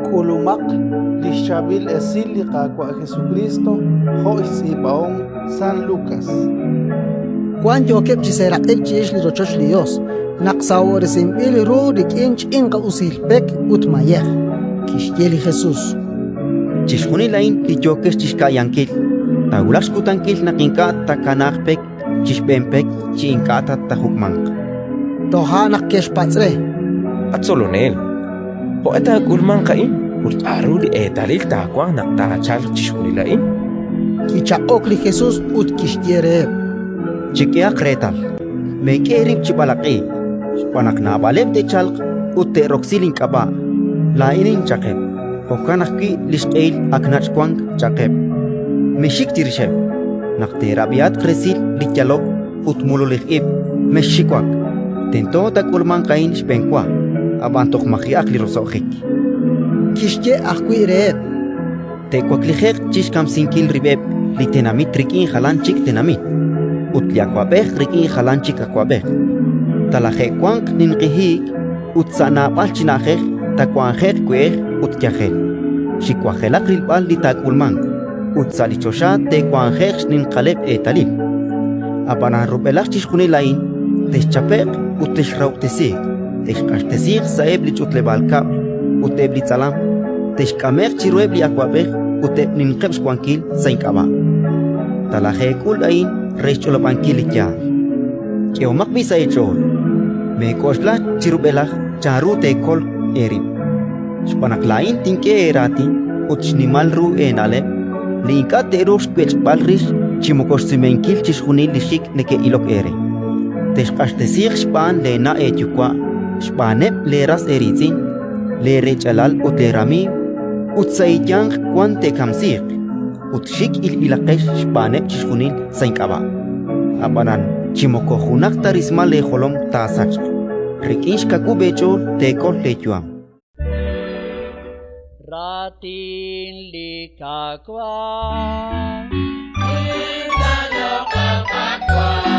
Kulumak lishabil esili kwa Jesucristo ho isibaon San Lucas. Juan Jokep chiserak el chish li rochoch li Dios. Naqsawor simbil ru dikinch inqa usilpek utmayej. Kishyeli Jesús. Chishuni lain li jokes chishkayankil. Tagulax kutankil nakinka takanakpek chishbempek chiinkata tahukmank. Tohanak keshpatzre. At solonel. Poeta kulman kain. Utaru li etalil takwang naktachal chishunilain. Kichaok li Jesús ut kishyere. Chikia kretal. Mekerib chibalaki. Panak nabaleb de chalq utte roxilin kaba. Lainin chakep. Hokanaki lishqeil aknachkwang chakep. Meshik tirsheb. Nakterabiat kresil likyalok utmululikib. Meshikwak. Tento takulman kain shpenkwa. Abantok makiak li rosojik. Kishye akwireet. Tekwaklijek chishkam sinkil ribeb. Litenamit rikin halanchik tenamit. Utliakwabek rikin halanchik akwabek. Talajekwank ninkihik. Utsanapal chinajek. Takwanjek kwej utkyajek. Shikwajelak rilbal litakulman. Utsalichosha tekwanjek ninkaleb etalil. Abanan rubelak chishkunilain. Teschapek uteshrautesik. Techqachtesik saeb lichutlebalkab. Uteb litzalam. Techkamek chirueb liakwabek. Uteb ninkeb shkwankil sainkaba. Talajekul ain recholobankil likya. Keomak bisa echol. Mekoshla chirubelak charu tekol erib. Spanaklain tinke eratin. Utshnimal ru enaleb. Linka terosh kwechbalrish. Chimokoshsimenkil chishunil lishik neke ilok ere. Techqachtesik shpan lena etyukwa. Shpaneb leras eritzin. Lere chalal uterami. Utsaiyang kwante kamsik. Utshik ilbilakesh shpaneb chishunil sainkaba. Abanan chimokojunak tarisma le holom tasach. Rikinsh kakubecho tekol lechuam. Ratin likakwa. Inda yo kapakwa.